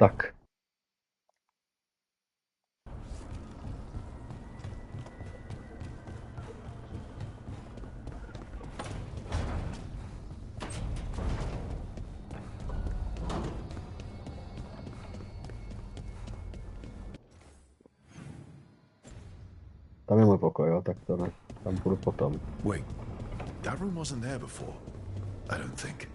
Tack. Tam je můj pokoj, jo, tak to ne. Tam půjdu potom. Wait, that room wasn't there before. I don't think.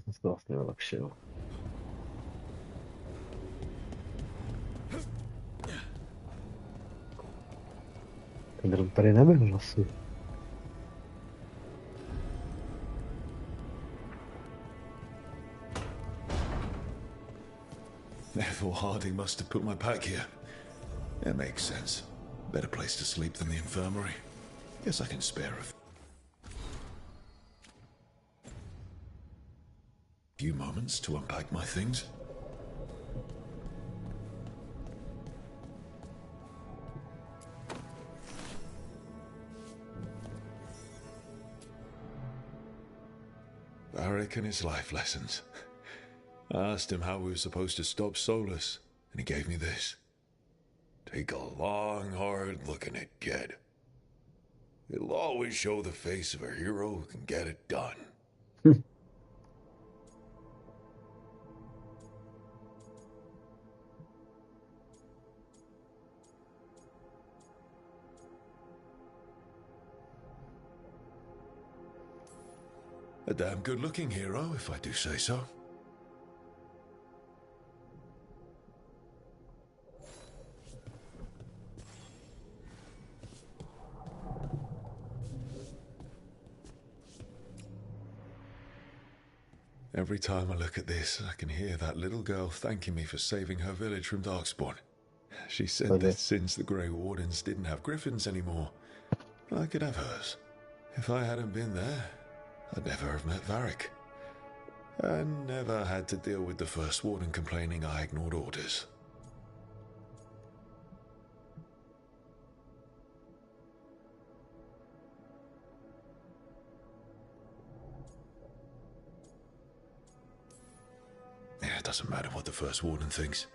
Jsem si to vlastně vylepšil. Ten drum tady nebyl vlastně. Therefore Harding must have put my pack here. It makes sense. Better place to sleep than the infirmary. Guess I can spare a few moments to unpack my things. Barrick and his life lessons. I asked him how we were supposed to stop Solus, and he gave me this. Take a long, hard look at it, kid. It'll always show the face of a hero who can get it done. A damn good-looking hero, if I do say so. Every time I look at this, I can hear that little girl thanking me for saving her village from Darkspawn. She said Takže that since the Grey Wardens didn't have griffins anymore, I could have hers. If I hadn't been there, I'd never have met Varric. And never had to deal with the First Warden complaining I ignored orders. Yeah, it doesn't matter what the First Warden thinks.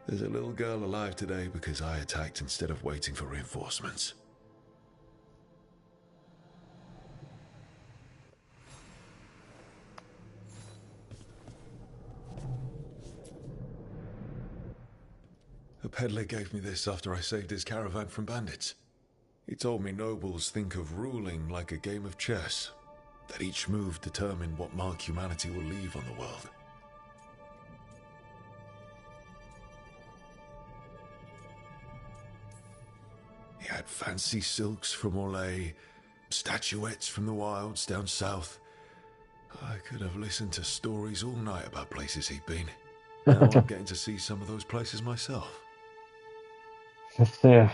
There's a little girl alive today because I attacked instead of waiting for reinforcements. A peddler gave me this after I saved his caravan from bandits. He told me nobles think of ruling like a game of chess, that each move determined what mark humanity will leave on the world. He had fancy silks from Orlais, statuettes from the wilds down south. I could have listened to stories all night about places he'd been. Now I'm getting to see some of those places myself. přesně.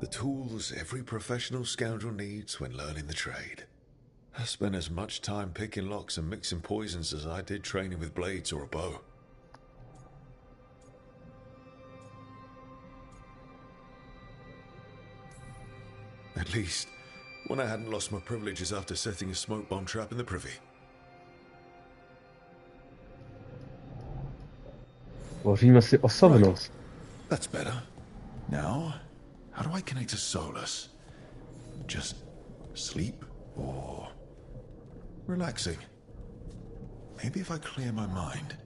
The tools every professional scoundrel needs when learning the trade. I spent as much time picking locks and mixing poisons as I did training with blades or a bow. At least, when I hadn't lost my privileges after setting a smoke bomb trap in the privy. Tvoříme si osobnost. That's better. Now, how do I connect to Solus? Just sleep or relaxing? Maybe if I clear my mind.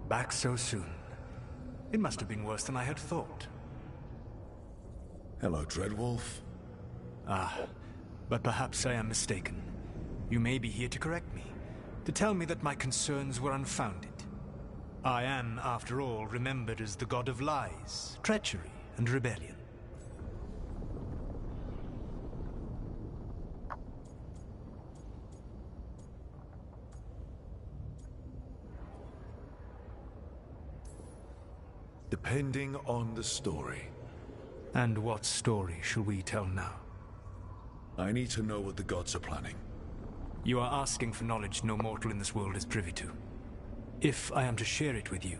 Back so soon. It must have been worse than I had thought. Hello, Dreadwolf. But perhaps I am mistaken. You may be here to correct me, to tell me that my concerns were unfounded. I am, after all, remembered as the god of lies, treachery, and rebellion. Depending on the story. And what story shall we tell now? I need to know what the gods are planning. You are asking for knowledge no mortal in this world is privy to. If I am to share it with you,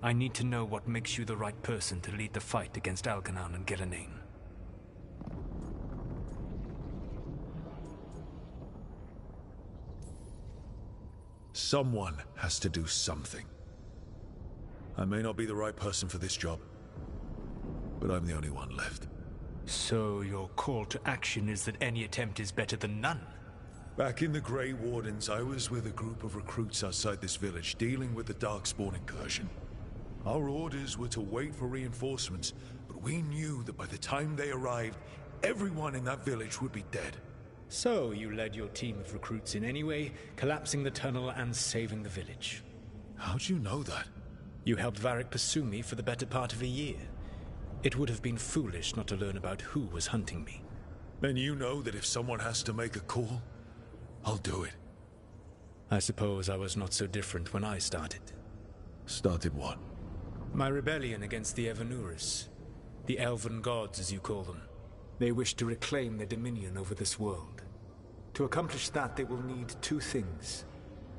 I need to know what makes you the right person to lead the fight against Algernon and Gillenane. Someone has to do something. I may not be the right person for this job, but I'm the only one left. So your call to action is that any attempt is better than none? Back in the Grey Wardens, I was with a group of recruits outside this village dealing with the Darkspawn incursion. Our orders were to wait for reinforcements, but we knew that by the time they arrived, everyone in that village would be dead. So you led your team of recruits in any way, collapsing the tunnel and saving the village. How'd you know that? You helped Varric pursue me for the better part of a year. It would have been foolish not to learn about who was hunting me. Then you know that if someone has to make a call, I'll do it. I suppose I was not so different when I started. Started what? My rebellion against the Evanuris. The Elven Gods, as you call them. They wish to reclaim their dominion over this world. To accomplish that, they will need two things.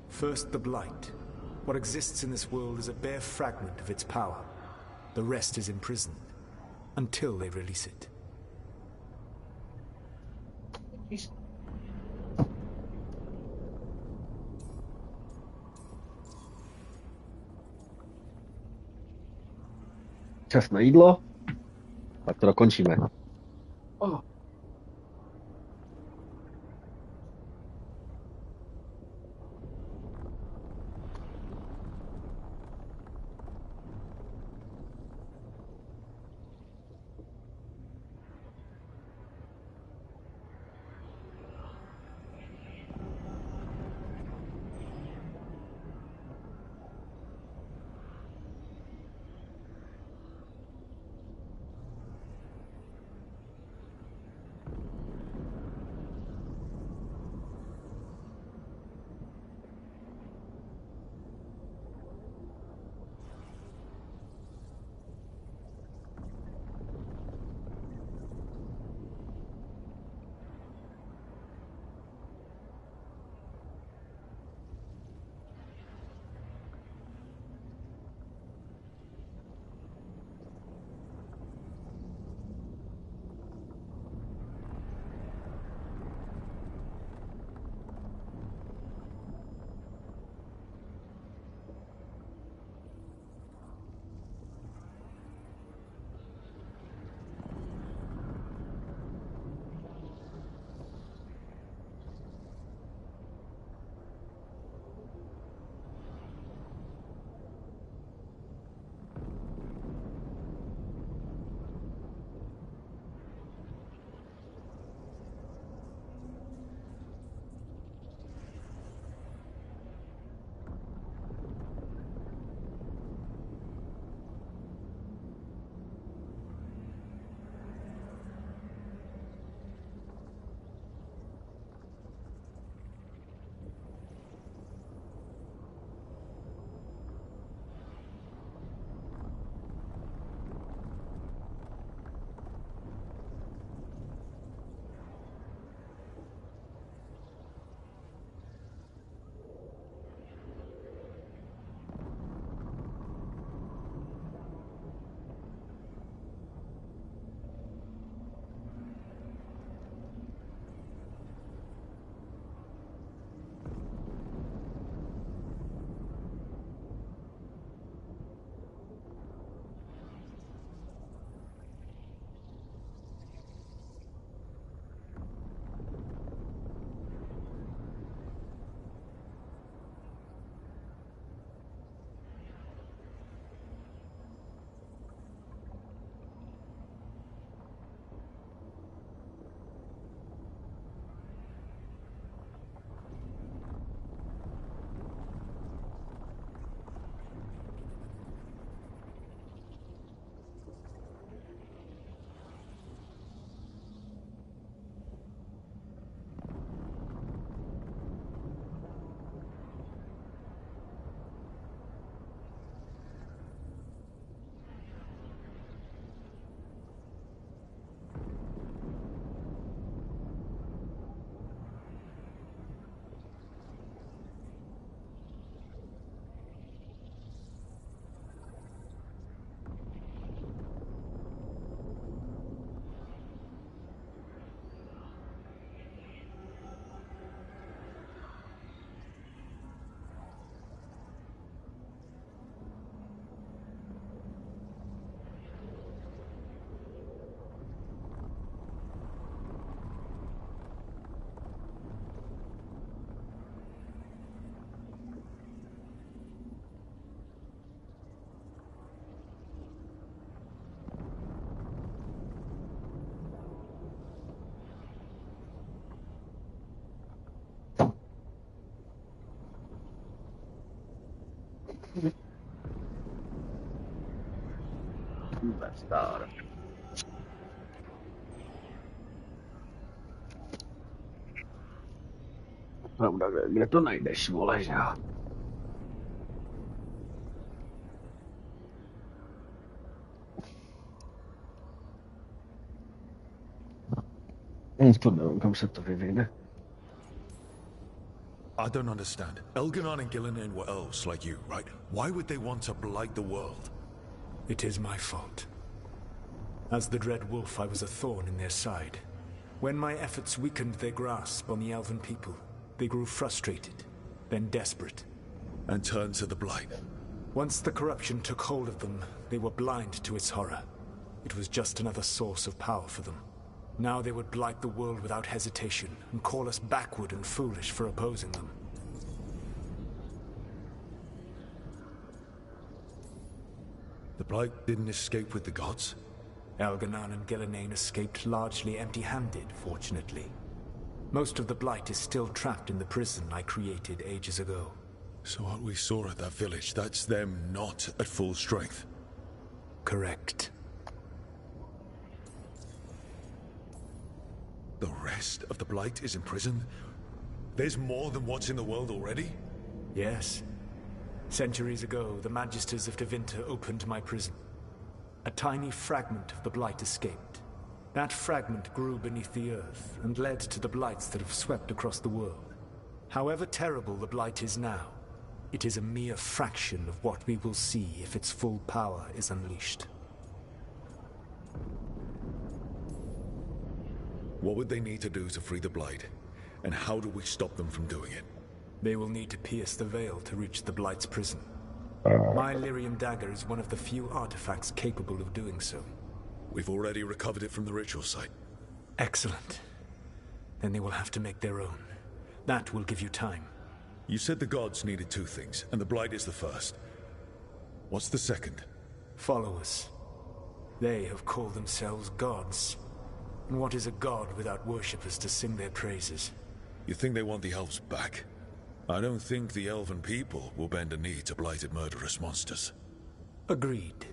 First, the Blight. What exists in this world is a bare fragment of its power. The rest is imprisoned, until they release it. Čas na jídlo. Tak to dokončíme. Bastardo. Pravda, kde to najdeš, vole, že jo? To nevím, kam se to vyvine. I don't understand. Elganon and Gillinan were elves like you, right? Why would they want to blight the world? It is my fault. As the Dread Wolf, I was a thorn in their side. When my efforts weakened their grasp on the Elven people, they grew frustrated, then desperate. And turned to the blight. Once the corruption took hold of them, they were blind to its horror. It was just another source of power for them. Now they would blight the world without hesitation, and call us backward and foolish for opposing them. The blight didn't escape with the gods? Elganon and Gillinan escaped largely empty-handed, fortunately. Most of the blight is still trapped in the prison I created ages ago. So what we saw at that village, that's them not at full strength? Correct. The rest of the blight is in prison? There's more than what's in the world already? Yes. Centuries ago, the Magisters of Tevinter opened my prison. A tiny fragment of the blight escaped. That fragment grew beneath the earth and led to the blights that have swept across the world. However terrible the blight is now, it is a mere fraction of what we will see if its full power is unleashed. What would they need to do to free the blight? And how do we stop them from doing it? They will need to pierce the veil to reach the blight's prison. My Lyrium dagger is one of the few artifacts capable of doing so. We've already recovered it from the ritual site. Excellent. Then they will have to make their own. That will give you time. You said the gods needed two things, and the blight is the first. What's the second? Followers. They have called themselves gods. And what is a god without worshippers to sing their praises? You think they want the elves back? I don't think the elven people will bend a knee to blighted murderous monsters. Agreed.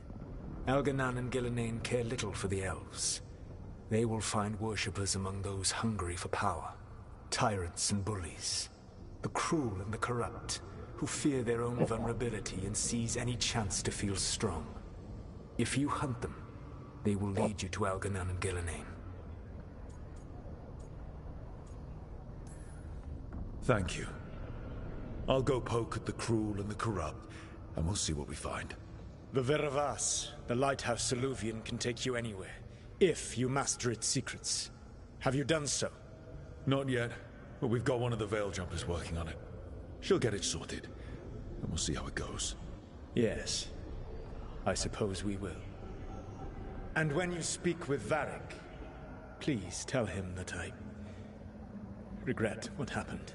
Elganon and Gillinan care little for the elves. They will find worshippers among those hungry for power. Tyrants and bullies. The cruel and the corrupt, who fear their own vulnerability and seize any chance to feel strong. If you hunt them, they will lead you to Elganon and Gillinan. Thank you. I'll go poke at the cruel and the corrupt, and we'll see what we find. The Veravas, the lighthouse Soluvian, can take you anywhere, if you master its secrets. Have you done so? Not yet, but we've got one of the Veil Jumpers working on it. She'll get it sorted, and we'll see how it goes. Yes, I suppose we will. And when you speak with Varric, please tell him that I regret what happened.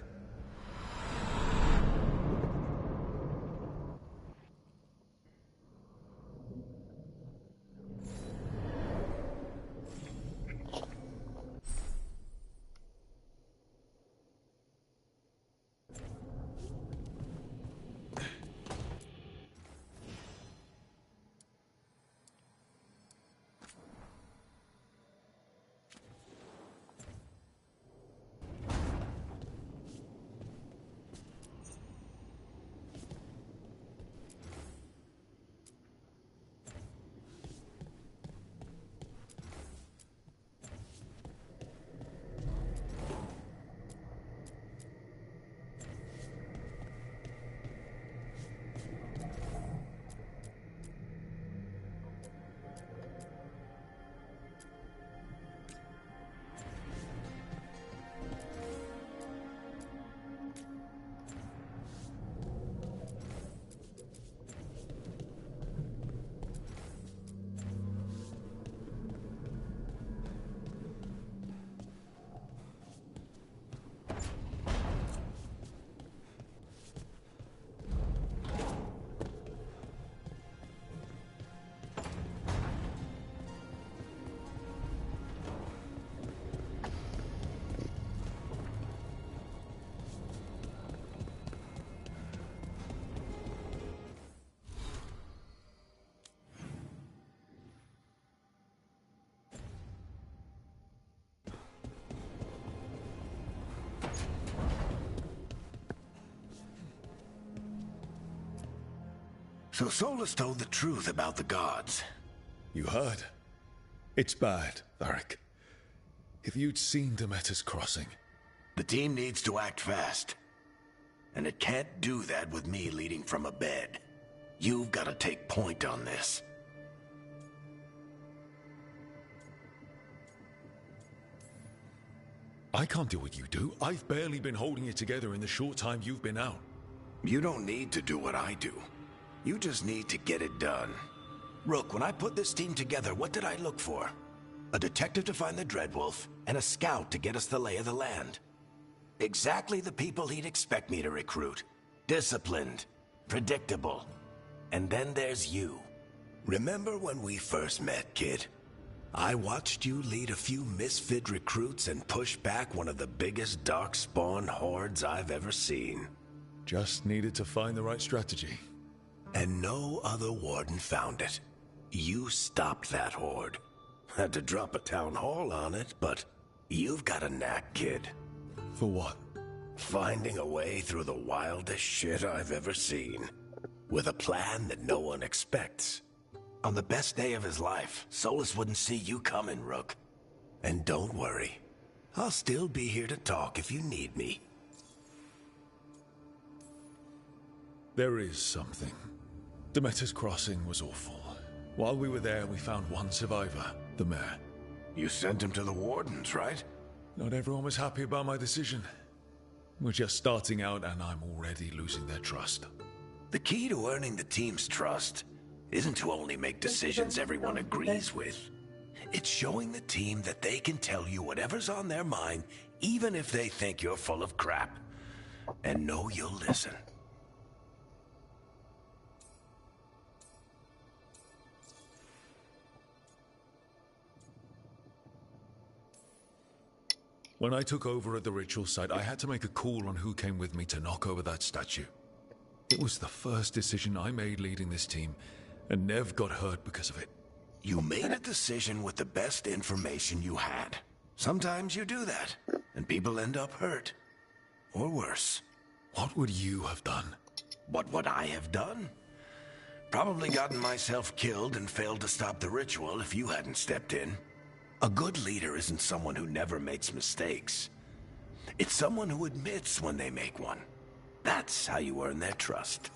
So Solus told the truth about the gods. You heard? It's bad, Varric. If you'd seen Demeter's crossing... The team needs to act fast. And it can't do that with me leading from a bed. You've got to take point on this. I can't do what you do. I've barely been holding it together in the short time you've been out. You don't need to do what I do. You just need to get it done. Rook, when I put this team together, what did I look for? A detective to find the Dreadwolf, and a scout to get us the lay of the land. Exactly the people he'd expect me to recruit. Disciplined, predictable. And then there's you. Remember when we first met, kid? I watched you lead a few misfit recruits and push back one of the biggest darkspawn hordes I've ever seen. Just needed to find the right strategy. And no other warden found it. You stopped that horde. Had to drop a town hall on it, but you've got a knack, kid. For what? Finding a way through the wildest shit I've ever seen. With a plan that no one expects. On the best day of his life, Solus wouldn't see you coming, Rook. And don't worry. I'll still be here to talk if you need me. There is something. Demeter's crossing was awful. While we were there, we found one survivor, the mayor. You sent him to the wardens, right? Not everyone was happy about my decision. We're just starting out and I'm already losing their trust. The key to earning the team's trust isn't to only make decisions everyone agrees with. It's showing the team that they can tell you whatever's on their mind, even if they think you're full of crap. And know you'll listen. When I took over at the ritual site, I had to make a call on who came with me to knock over that statue. It was the first decision I made leading this team, and Nev got hurt because of it. You made a decision with the best information you had. Sometimes you do that, and people end up hurt. Or worse. What would you have done? What would I have done? Probably gotten myself killed and failed to stop the ritual if you hadn't stepped in. A good leader isn't someone who never makes mistakes. It's someone who admits when they make one. That's how you earn their trust.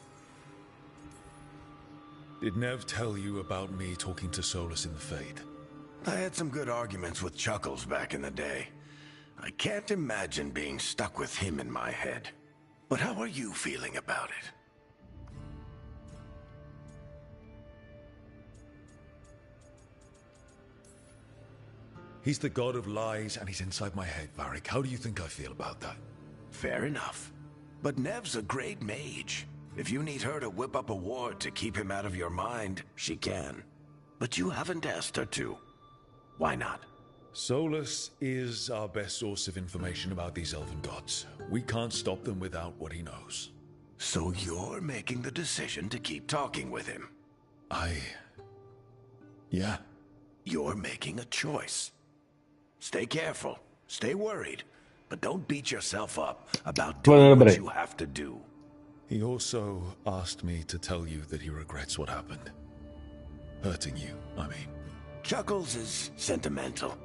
Did Nev tell you about me talking to Solus in the Fade? I had some good arguments with Chuckles back in the day. I can't imagine being stuck with him in my head. But how are you feeling about it? He's the god of lies and he's inside my head, Varric. How do you think I feel about that? Fair enough. But Nev's a great mage. If you need her to whip up a ward to keep him out of your mind, she can. But you haven't asked her to. Why not? Solus is our best source of information about these elven gods. We can't stop them without what he knows. So you're making the decision to keep talking with him? Yeah. You're making a choice. Stay careful. Stay worried. But don't beat yourself up about doing what you have to do. He also asked me to tell you that he regrets what happened. Hurting you, I mean. Chuckles is sentimental.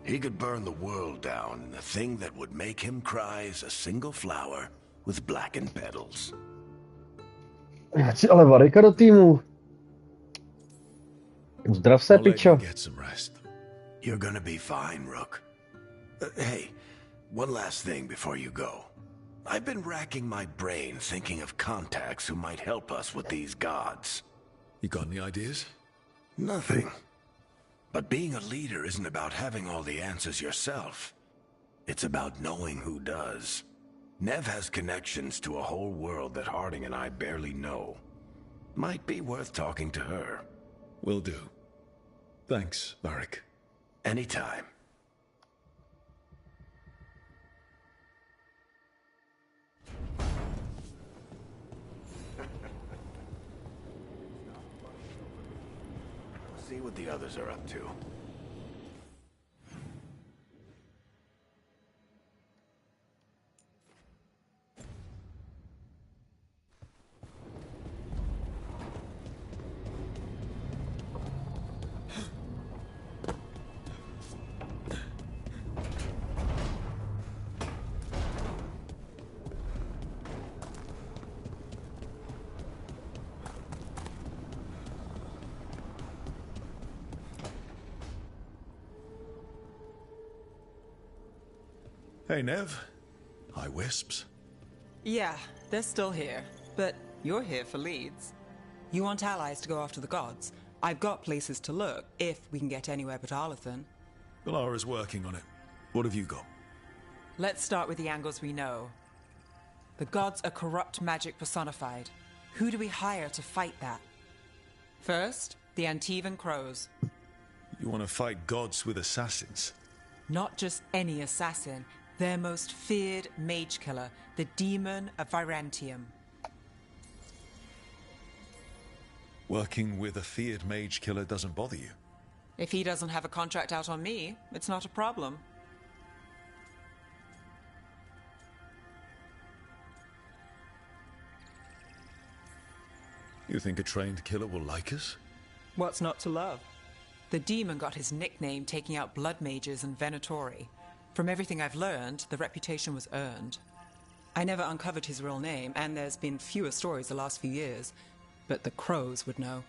He could burn the world down, and the thing that would make him cry is a single flower with blackened petals. Já chci ale Varricka do týmu. Zdrav se, I'll let you pičo. get some rest. You're gonna be fine, Rook. Hey, one last thing before you go. I've been racking my brain thinking of contacts who might help us with these gods. You got any ideas? Nothing. But being a leader isn't about having all the answers yourself. It's about knowing who does. Nev has connections to a whole world that Harding and I barely know. Might be worth talking to her. Will do. Thanks, Varric. Anytime. See what the others are up to. Hey, Nev. Hi, Wisps. Yeah, they're still here. But you're here for leads. You want allies to go after the gods? I've got places to look, if we can get anywhere but Arlathan. Valara's working on it. What have you got? Let's start with the angles we know. The gods are corrupt magic personified. Who do we hire to fight that? First, the Antivan Crows. You want to fight gods with assassins? Not just any assassin, their most feared mage killer, the Demon of Virantium. Working with a feared mage killer doesn't bother you? If he doesn't have a contract out on me, it's not a problem. You think a trained killer will like us? What's not to love? The demon got his nickname taking out blood mages and Venatori. From everything I've learned, the reputation was earned. I never uncovered his real name, and there's been fewer stories the last few years. But the Crows would know.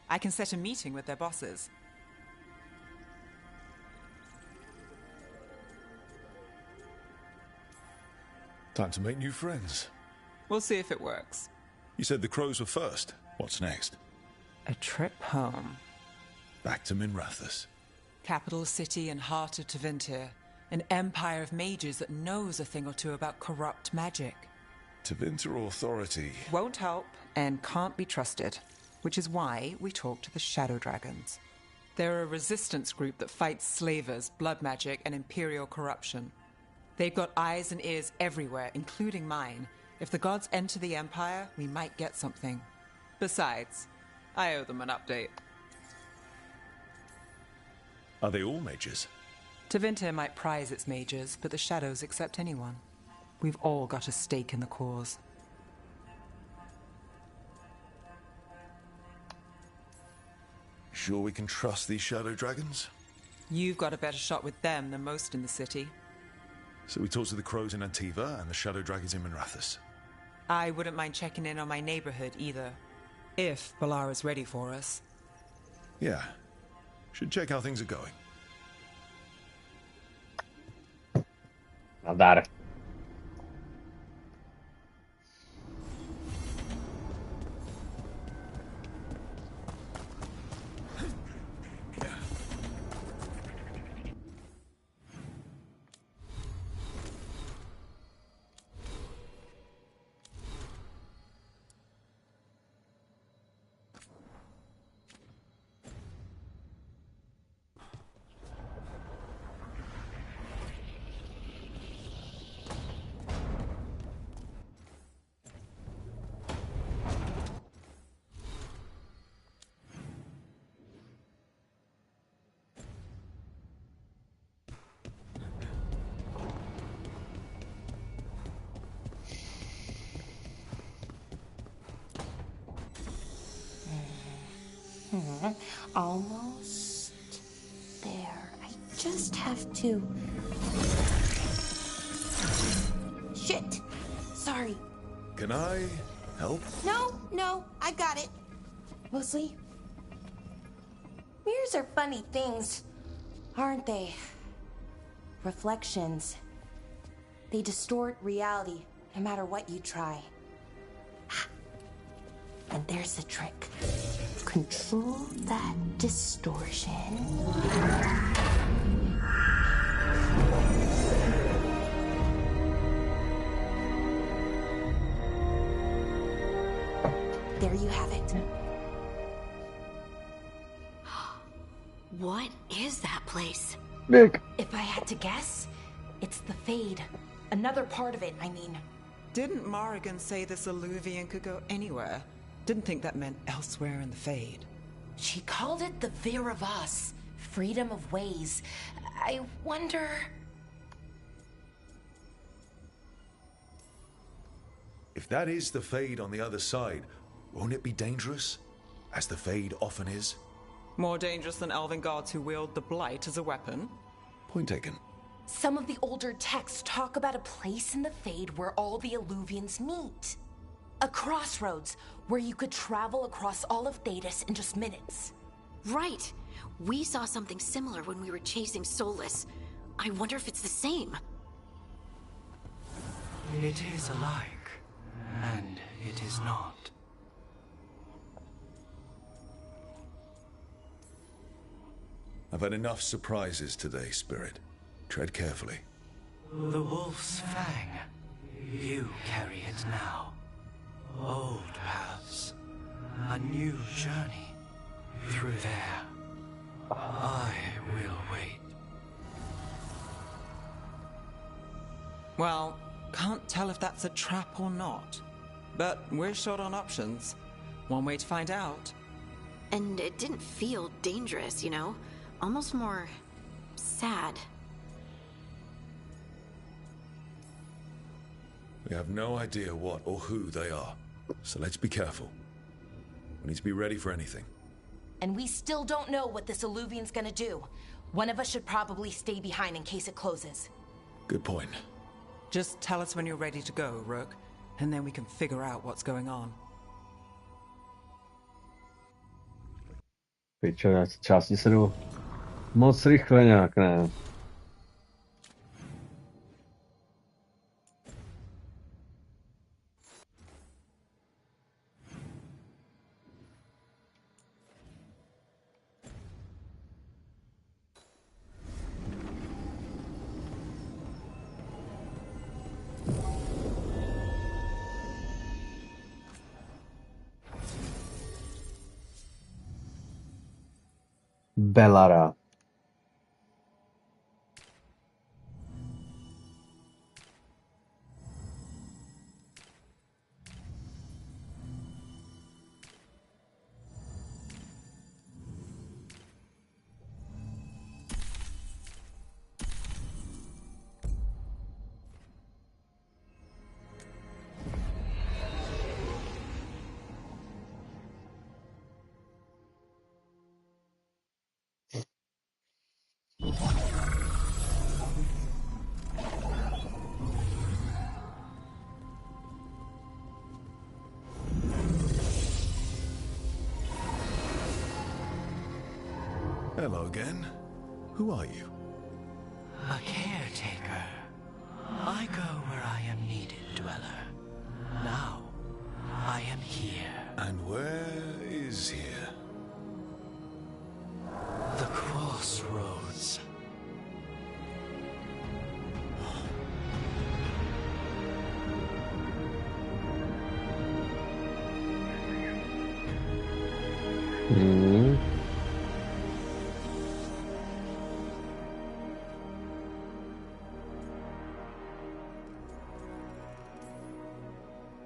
I can set a meeting with their bosses. Time to make new friends. We'll see if it works. You said the crows were first. What's next? A trip home. Back to Minrathous. Capital city and heart of Tevinter. An empire of mages that knows a thing or two about corrupt magic. Tevinter Authority. Won't help and can't be trusted. Which is why we talk to the Shadow Dragons. They're a resistance group that fights slavers, blood magic, and imperial corruption. They've got eyes and ears everywhere, including mine. If the gods enter the Empire, we might get something. Besides, I owe them an update. Are they all mages? Tevinter might prize its mages, but the Shadows accept anyone. We've all got a stake in the cause. Sure we can trust these shadow dragons? You've got a better shot with them than most in the city. So we talk to the crows in Antiva and the shadow dragons in Minrathous. I wouldn't mind checking in on my neighborhood either. If Valara's ready for us. Yeah. Should check how things are going. Andare. Almost there. I just have to... Shit! Sorry. Can I help? No, I got it. Mostly, mirrors are funny things, aren't they? Reflections. They distort reality, no matter what you try. And there's the trick. Control that distortion. There you have it. What is that place? Big. If I had to guess, it's the Fade. Another part of it, I mean. Didn't Morrigan say this Illuvian could go anywhere? Didn't think that meant elsewhere in the Fade. She called it the Veer of Us. Freedom of ways. I wonder... If that is the Fade on the other side, won't it be dangerous? As the Fade often is? More dangerous than elven gods who wield the Blight as a weapon? Point taken. Some of the older texts talk about a place in the Fade where all the Illuvians meet. A crossroads where you could travel across all of Thedas in just minutes. Right. We saw something similar when we were chasing Solus. I wonder if it's the same. It is alike, and it is not. I've had enough surprises today, Spirit. Tread carefully. The wolf's fang. You carry it now. Old paths. A new journey. Through there. I will wait. Well, can't tell if that's a trap or not. But we're short on options. One way to find out. And it didn't feel dangerous, you know? Almost more sad. We have no idea what or who they are, so let's be careful. We need to be ready for anything. And we still don't know what this Illuvian's gonna do. One of us should probably stay behind in case it closes. Good point. Just tell us when you're ready to go, Rook, and then we can figure out what's going on. Pičo, části se jdou moc rychle nějak, ne? Bellara. Hello again. Who are you? A caretaker. I go where I am needed, Dweller. Now, I am here. And where is here? The crossroads.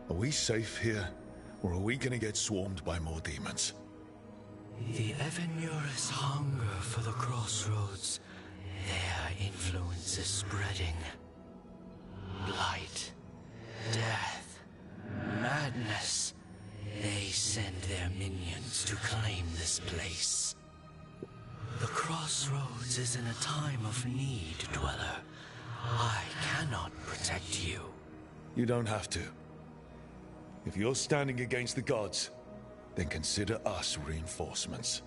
Are we safe here, or are we gonna get swarmed by more demons? The Evanurus hunger for the crossroads. Their influence is spreading. Blight, death, madness. They send their minions to claim this place. The crossroads is in a time of need, Dweller. I cannot protect you. You don't have to. If you're standing against the gods, then consider us reinforcements.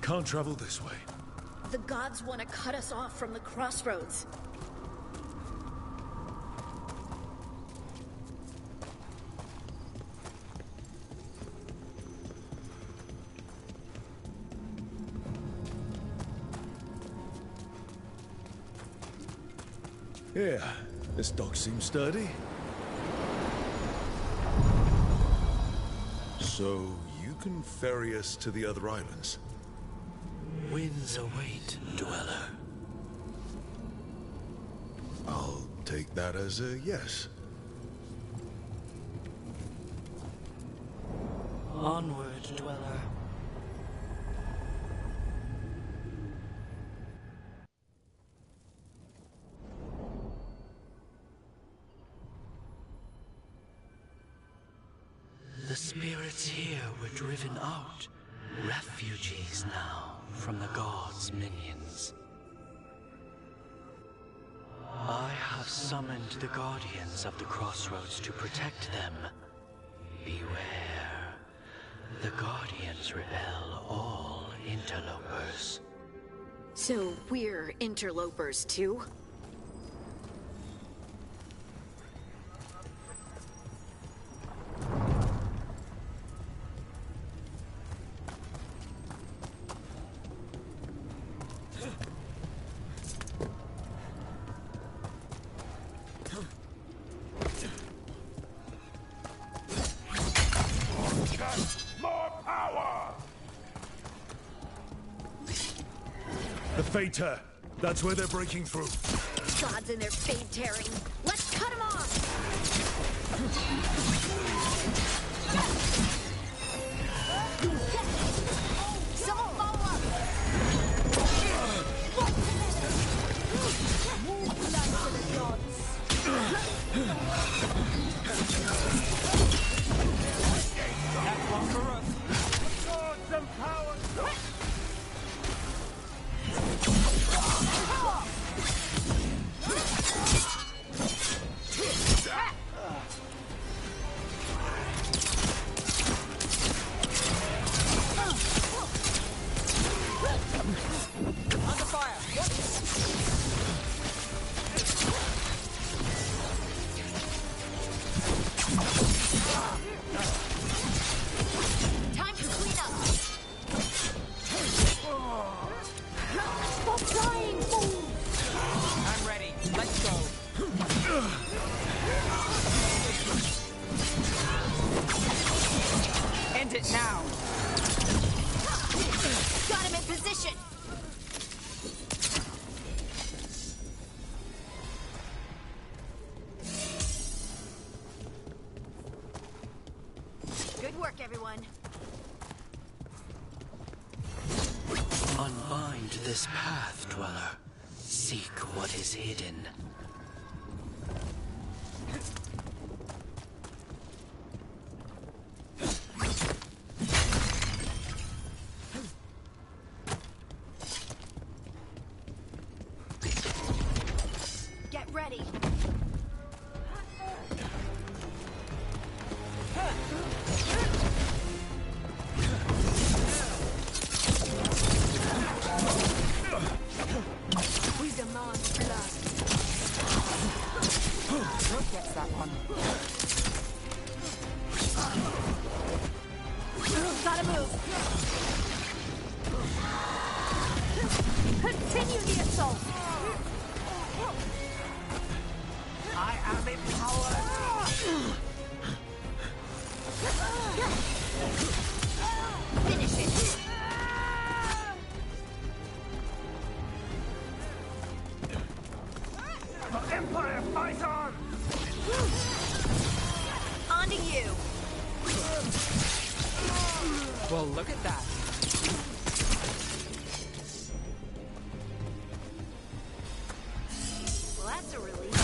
Can't travel this way. The gods want to cut us off from the crossroads. Yeah, this dock seems sturdy. So you can ferry us to the other islands? Winds await, dweller. I'll take that as a yes. Onward, dweller. The spirits here were driven out, refugees now from the gods' minions. I have summoned the guardians of the crossroads to protect them. Beware. The guardians repel all interlopers. So we're interlopers too? The Fater! That's where they're breaking through. Gods and their fade tearing. Let's cut them off! Someone follow up! Blood to the gods! That's one for us. Swords and power! Under fire. Time to clean up! Stop trying, fool! I'm ready. Let's go. End it now. Got him in position! Good work, everyone. Unbind this path, dweller. Seek what is hidden. Get ready. We demand blood. Rook gets that one. Gotta move. Continue the assault. I am empowered. Finish it. Empire, fight on! On to you. Well, look at that. Well, that's a relief.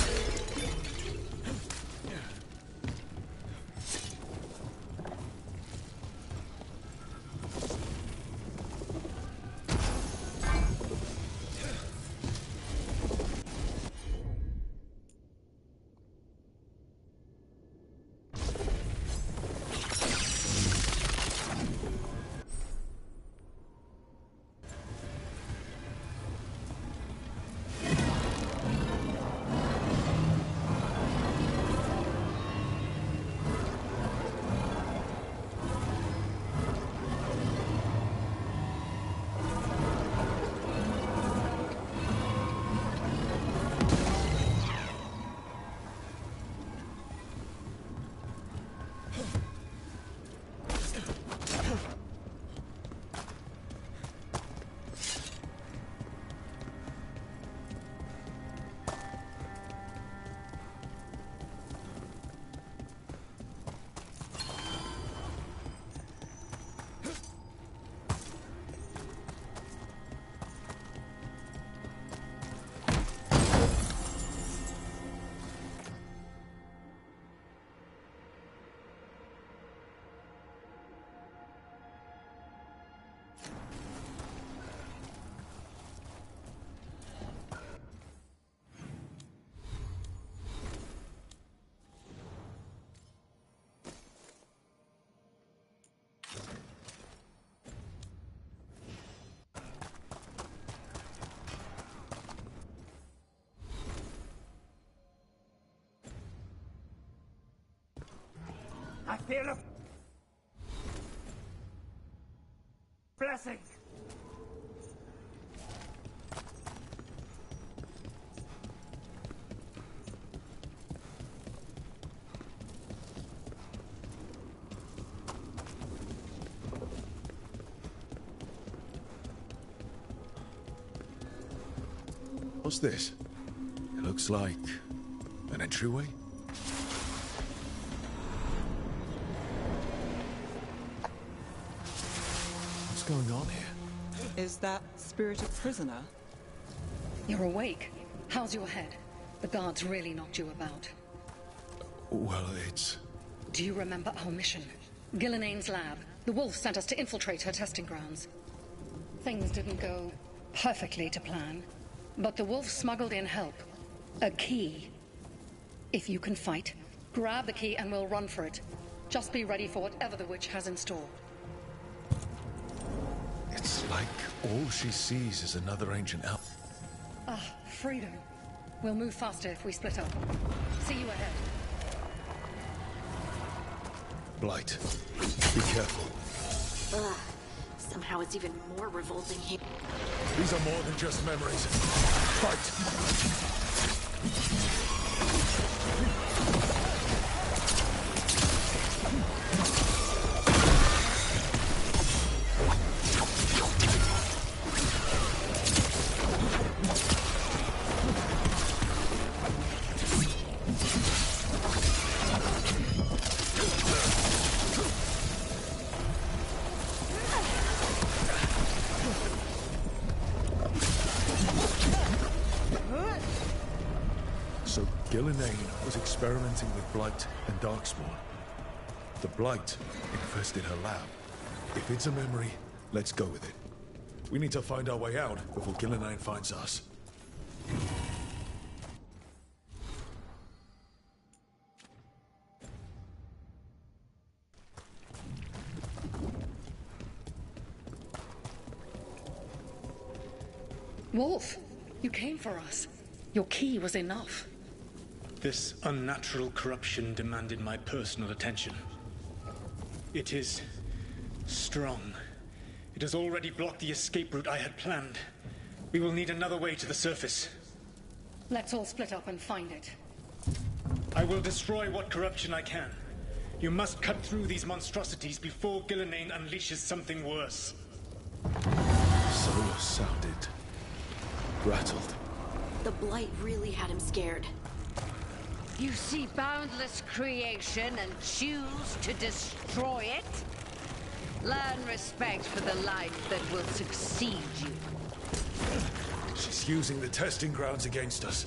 I feel a blessing. What's this? It looks like an entryway? What's going on here? Is that spirited prisoner? You're awake. How's your head? The guards really knocked you about. Well, it's... Do you remember our mission? Gillenane's lab. The wolf sent us to infiltrate her testing grounds. Things didn't go perfectly to plan, but the wolf smuggled in help. A key. If you can fight, grab the key and we'll run for it. Just be ready for whatever the witch has in store. It's like all she sees is another ancient elf. Ah, freedom. We'll move faster if we split up. See you ahead. Blight, be careful. Ugh. Somehow it's even more revolting here. These are more than just memories. Fight! So Gillenane was experimenting with Blight and Darkspawn. The Blight infested her lab. If it's a memory, let's go with it. We need to find our way out before Gillenane finds us. Wolf, you came for us. Your key was enough. This unnatural corruption demanded my personal attention. It is strong. It has already blocked the escape route I had planned. We will need another way to the surface. Let's all split up and find it. I will destroy what corruption I can. You must cut through these monstrosities before Gillenane unleashes something worse. Solus sounded rattled. The Blight really had him scared. You see boundless creation and choose to destroy it? Learn respect for the life that will succeed you. She's using the testing grounds against us.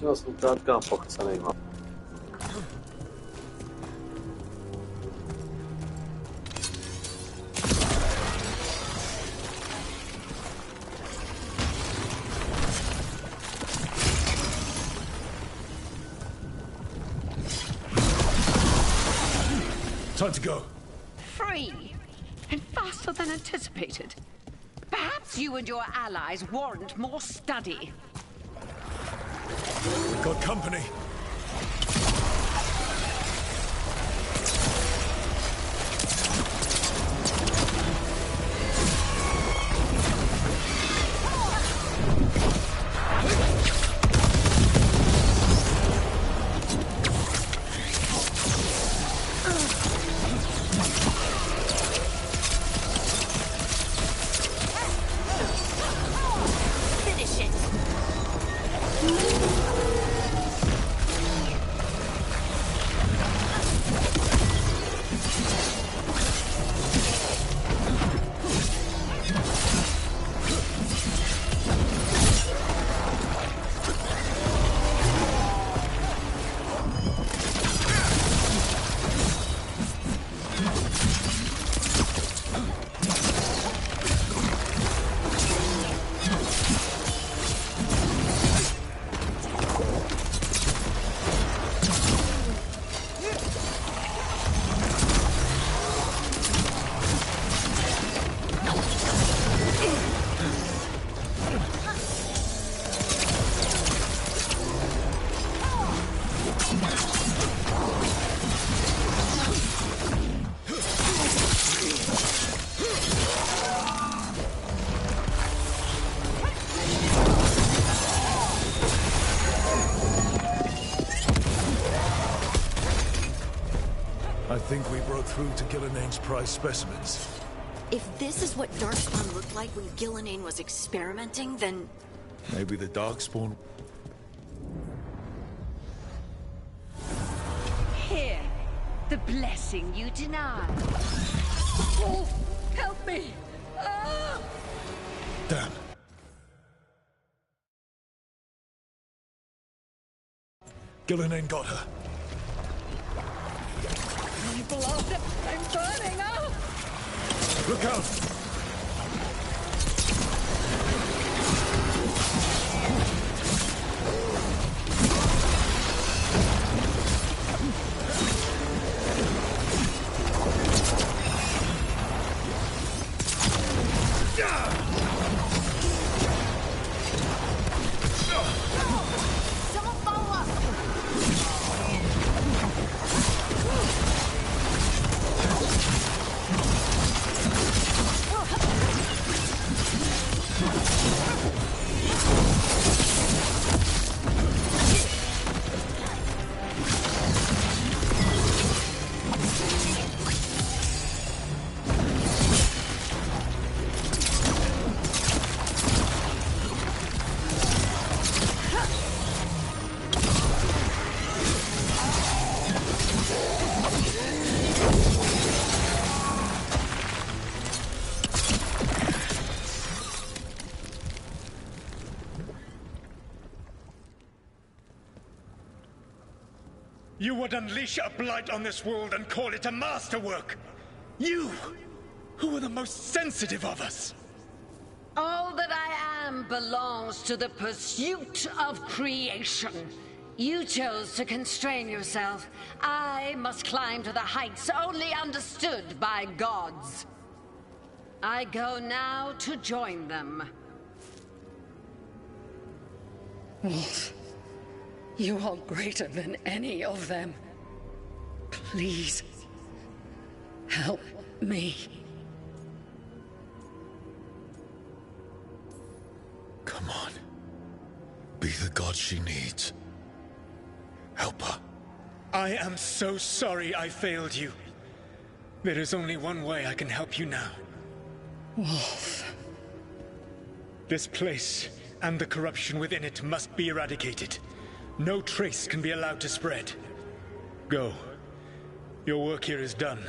Teraz tam pochcenej ma. Time to go. Free! And faster than anticipated. Perhaps you and your allies warrant more study. We've got company. I think we broke through to Gillinane's prize specimens. If this is what Darkspawn looked like when Gillinane was experimenting, then... Maybe the Darkspawn... Here, the blessing you denied. Wolf, help me! Ah! Damn. Gillinane got her. Blast it! I'm burning up! Look out! Someone follow up! You would unleash a blight on this world and call it a masterwork! You, who are the most sensitive of us! All that I am belongs to the pursuit of creation. You chose to constrain yourself. I must climb to the heights only understood by gods. I go now to join them. Wolf, you are greater than any of them. Please, help me. Come on. Be the god she needs. Help her. I am so sorry I failed you. There is only one way I can help you now. Wolf. This place and the corruption within it must be eradicated. No trace can be allowed to spread. Go. Your work here is done.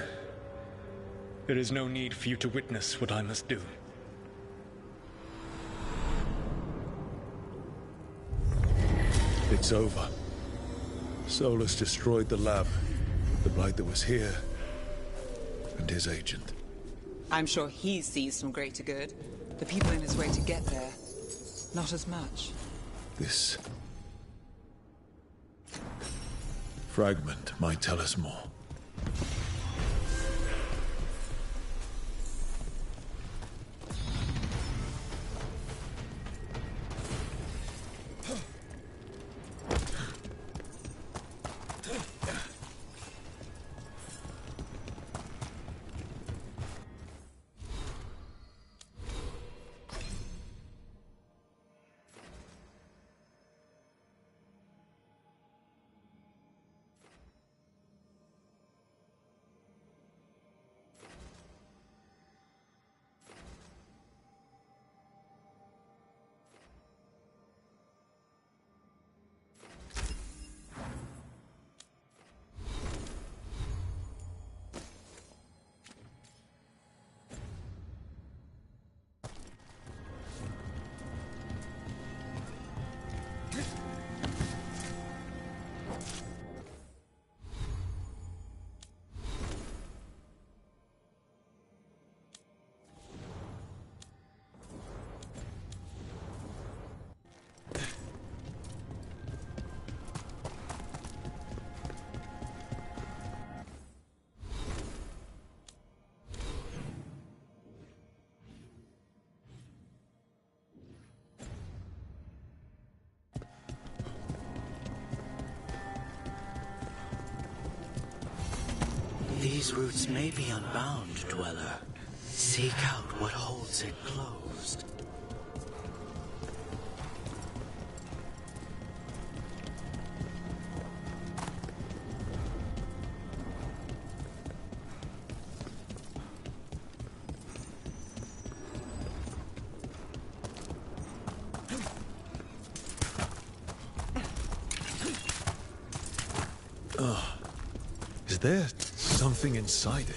There is no need for you to witness what I must do. It's over. Solus destroyed the lab, the blight that was here, and his agent. I'm sure he sees some greater good. The people in his way to get there, not as much. This fragment might tell us more. These roots may be unbound, Dweller. Seek out what holds it closed. Is there something inside it?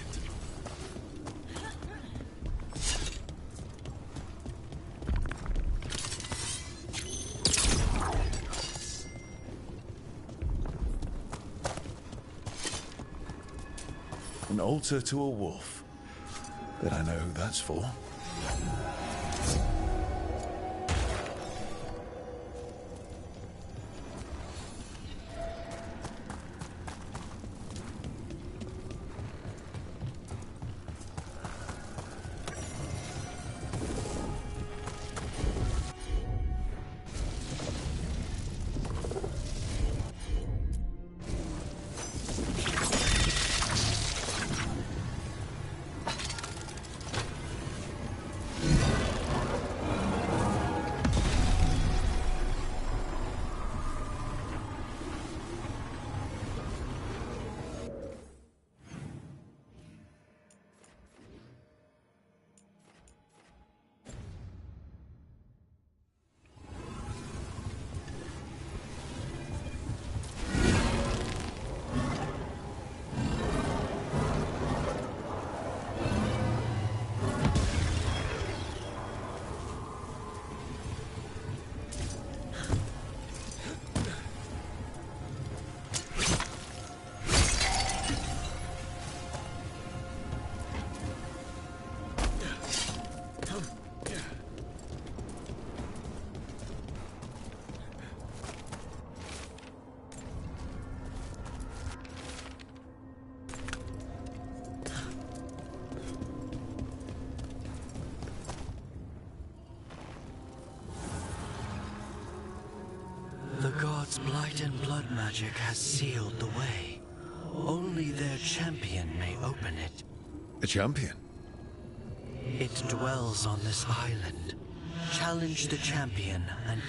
An altar to a wolf. Bet I know who that's for. The gods' blight and blood magic has sealed the way. Only their champion may open it. A champion? It dwells on this island. Challenge the champion and